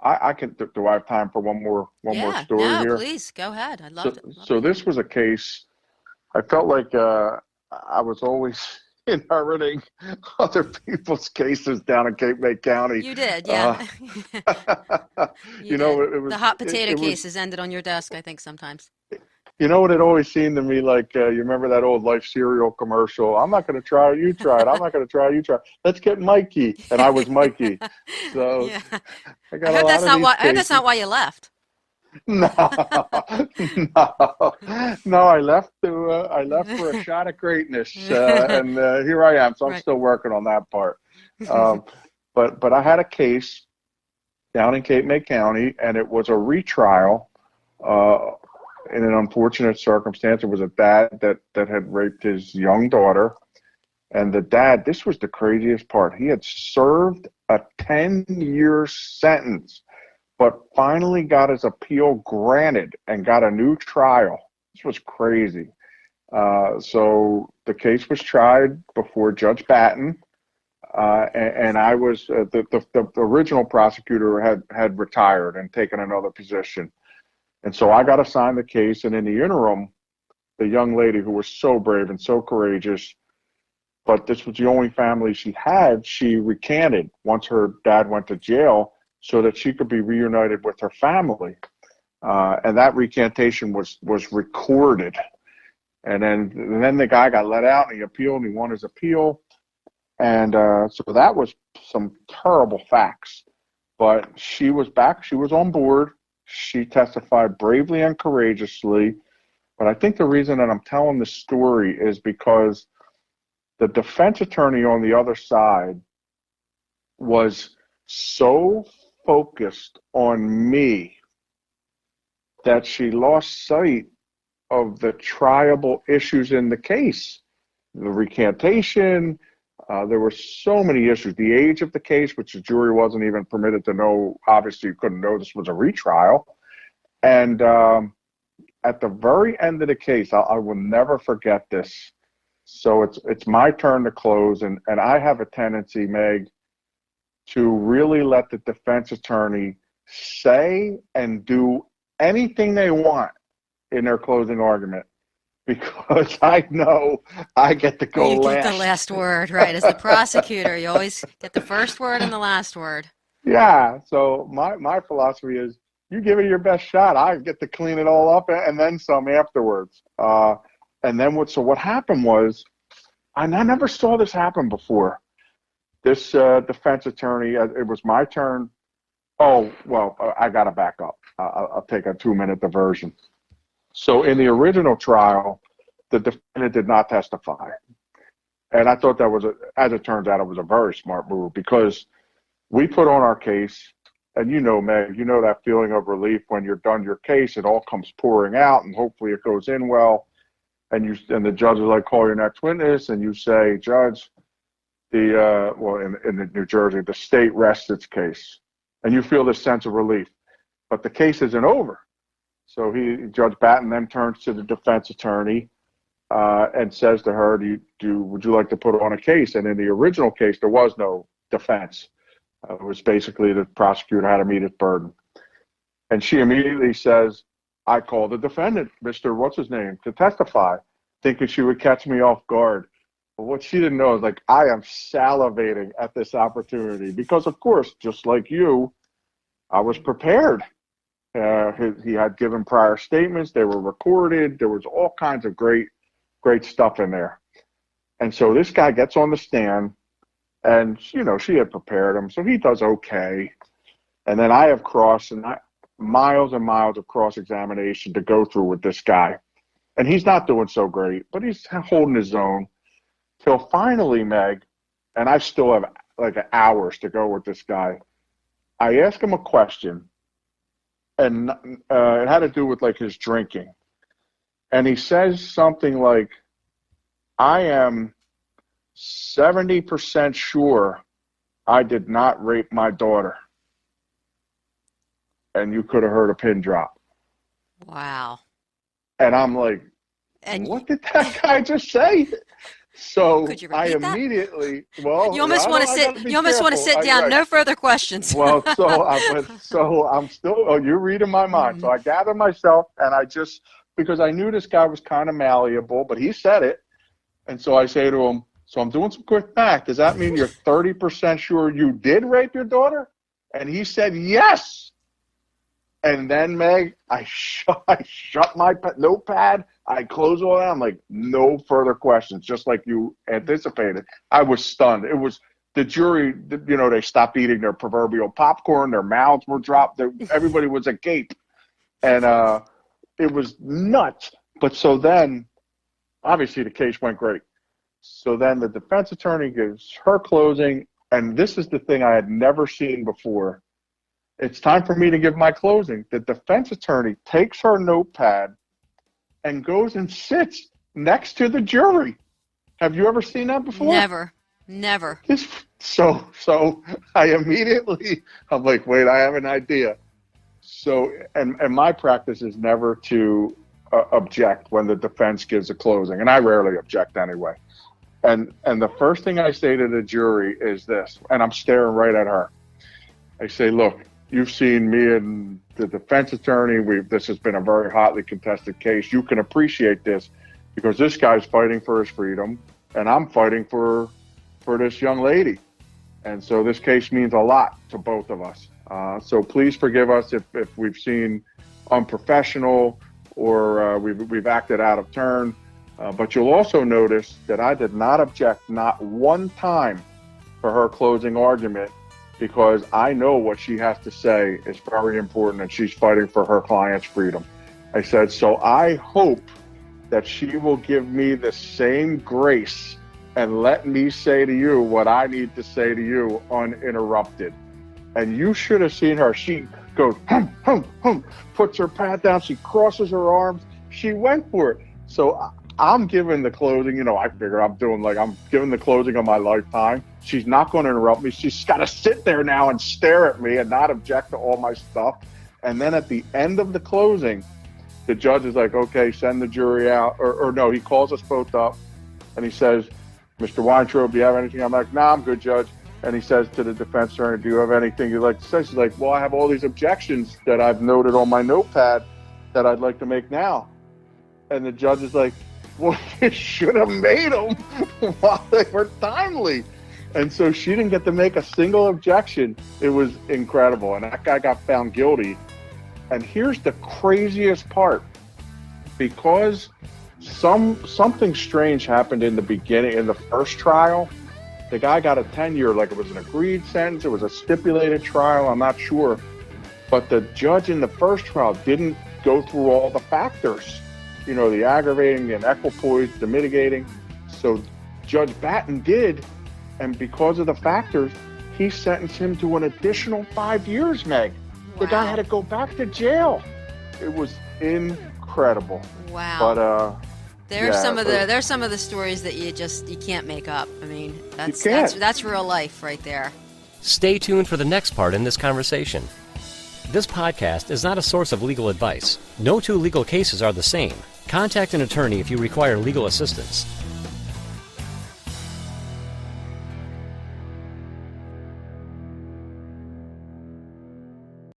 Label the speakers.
Speaker 1: I can. Do I have time for one more
Speaker 2: Yeah,
Speaker 1: story
Speaker 2: no,
Speaker 1: here?
Speaker 2: please go ahead. I'd love
Speaker 1: So,
Speaker 2: to
Speaker 1: so
Speaker 2: hear.
Speaker 1: this was a case. I felt like I was always inheriting other people's cases down in Cape May County.
Speaker 2: You did, yeah.
Speaker 1: Uh,
Speaker 2: You
Speaker 1: you know,
Speaker 2: did.
Speaker 1: it
Speaker 2: The
Speaker 1: was
Speaker 2: hot
Speaker 1: it,
Speaker 2: potato
Speaker 1: it was.
Speaker 2: cases ended on your desk, I think, sometimes.
Speaker 1: You know what it always seemed to me like? You remember that old Life cereal commercial? I'm not going to try it, you try it. I'm not going to try it, you try it. Let's get Mikey, and I was Mikey. So
Speaker 2: Yeah.
Speaker 1: I got a lot of these
Speaker 2: I hope that's not
Speaker 1: cases.
Speaker 2: why you left.
Speaker 1: No, no, no. I left for a shot at greatness, and here I am. So I'm
Speaker 2: Right.
Speaker 1: still working on that part. Um, but I had a case down in Cape May County, and it was a retrial. Uh, in an unfortunate circumstance, it was a dad that had raped his young daughter, and the dad. This was the craziest part. He had served a 10-year sentence but finally got his appeal granted and got a new trial. This was crazy. So the case was tried before Judge Batten, and I was the original prosecutor had retired and taken another position, and so I got assigned the case. And in the interim, the young lady who was so brave and so courageous, but this was the only family she had, she recanted once her dad went to jail so that she could be reunited with her family. And that recantation was recorded. And then the guy got let out and he appealed and he won his appeal. And so that was some terrible facts. But she was back. She was on board. She testified bravely and courageously. But I think the reason that I'm telling this story is because the defense attorney on the other side was so focused on me that she lost sight of the triable issues in the case. The recantation, there were so many issues. The age of the case, which the jury wasn't even permitted to know, obviously, you couldn't know this was a retrial. And at the very end of the case, I will never forget this. So it's my turn to close, and I have a tendency, Meg, to really let the defense attorney say and do anything they want in their closing argument because I know I get to go
Speaker 2: You get the
Speaker 1: last.
Speaker 2: last word, right? As the prosecutor, you always get the first word and the last word.
Speaker 1: Yeah. So my philosophy is you give it your best shot. I get to clean it all up and then some afterwards. And then what happened was, and I never saw this happen before. This defense attorney, it was my turn. Oh, well, I got to back up. I'll take a 2-minute diversion. So in the original trial, the defendant did not testify. And I thought that was, as it turns out, it was a very smart move because we put on our case. And you know, Meg, you know that feeling of relief when you're done your case, it all comes pouring out and hopefully it goes in well. And the judge is like, call your next witness. And you say, Judge, in New Jersey, the state rests its case. And you feel this sense of relief. But the case isn't over. So Judge Batten then turns to the defense attorney and says to her, would you like to put on a case? And in the original case, there was no defense. It was basically the prosecutor had to meet his burden. And she immediately says, I called the defendant, Mr. What's his name, to testify, thinking she would catch me off guard. But what she didn't know is like, I am salivating at this opportunity because, of course, just like you, I was prepared. He had given prior statements. They were recorded. There was all kinds of great, great stuff in there. And so this guy gets on the stand and, she had prepared him. So he does okay. And then I have miles and miles of cross-examination to go through with this guy. And he's not doing so great, but he's holding his own till finally, Meg, and I still have like hours to go with this guy. I ask him a question, and it had to do with like his drinking. And he says something like, I am 70% sure I did not rape my daughter. And you could have heard a pin drop.
Speaker 2: Wow.
Speaker 1: And I'm like,
Speaker 2: And
Speaker 1: what did that guy just say? So
Speaker 2: Could you
Speaker 1: I
Speaker 2: repeat that?
Speaker 1: immediately, well,
Speaker 2: You almost want to sit. You almost want to sit down.
Speaker 1: Right.
Speaker 2: No further questions.
Speaker 1: Well, so I'm still. Oh, you're reading my mind. So I gathered myself, and because I knew this guy was kind of malleable, but he said it, and so I say to him, "So I'm doing some quick math. Does that mean you're 30% sure you did rape your daughter?" And he said, "Yes." And then, Meg, I shut my notepad. I closed all that. I'm like, no further questions, just like you anticipated. I was stunned. It was the jury, they stopped eating their proverbial popcorn. Their mouths were dropped. Everybody was agape. And it was nuts. But so then, obviously, the case went great. So then the defense attorney gives her closing. And this is the thing I had never seen before. It's time for me to give my closing. The defense attorney takes her notepad and goes and sits next to the jury. Have you ever seen that before?
Speaker 2: Never.
Speaker 1: So I'm like, wait, I have an idea. So, and my practice is never to object when the defense gives a closing, and I rarely object anyway. And the first thing I say to the jury is this, and I'm staring right at her. I say, look, you've seen me and the defense attorney. This has been a very hotly contested case. You can appreciate this because this guy's fighting for his freedom, and I'm fighting for this young lady. And so this case means a lot to both of us. So please forgive us if we've seemed unprofessional or we've acted out of turn. But you'll also notice that I did not object not one time for her closing argument, because I know what she has to say is very important, and she's fighting for her client's freedom. I said, so I hope that she will give me the same grace and let me say to you what I need to say to you uninterrupted. And you should have seen her. She goes, hum, hum, hum, puts her pad down. She crosses her arms. She went for it. So I'm giving the closing. I figure I'm giving the closing of my lifetime. She's not going to interrupt me. She's got to sit there now and stare at me and not object to all my stuff. And then at the end of the closing, the judge is like, okay, send the jury out. Or no, he calls us both up and he says, Mr. Weintraub, do you have anything? I'm like, nah, I'm good, Judge. And he says to the defense attorney, do you have anything you'd like to say? She's like, well, I have all these objections that I've noted on my notepad that I'd like to make now. And the judge is like, well, you should have made them while they were timely. And so she didn't get to make a single objection. It was incredible. And that guy got found guilty. And here's the craziest part. Because something strange happened in the beginning, in the first trial, the guy got a 10-year, like it was an agreed sentence. It was a stipulated trial. I'm not sure. But the judge in the first trial didn't go through all the factors. The aggravating and equipoise, the mitigating. So Judge Batten did, and because of the factors, he sentenced him to an additional 5 years, Meg. Wow. The guy had to go back to jail. It was incredible.
Speaker 2: Wow.
Speaker 1: But
Speaker 2: there's some of the stories that you can't make up. I mean, that's real life right there.
Speaker 3: Stay tuned for the next part in this conversation. This podcast is not a source of legal advice. No two legal cases are the same. Contact an attorney if you require legal assistance.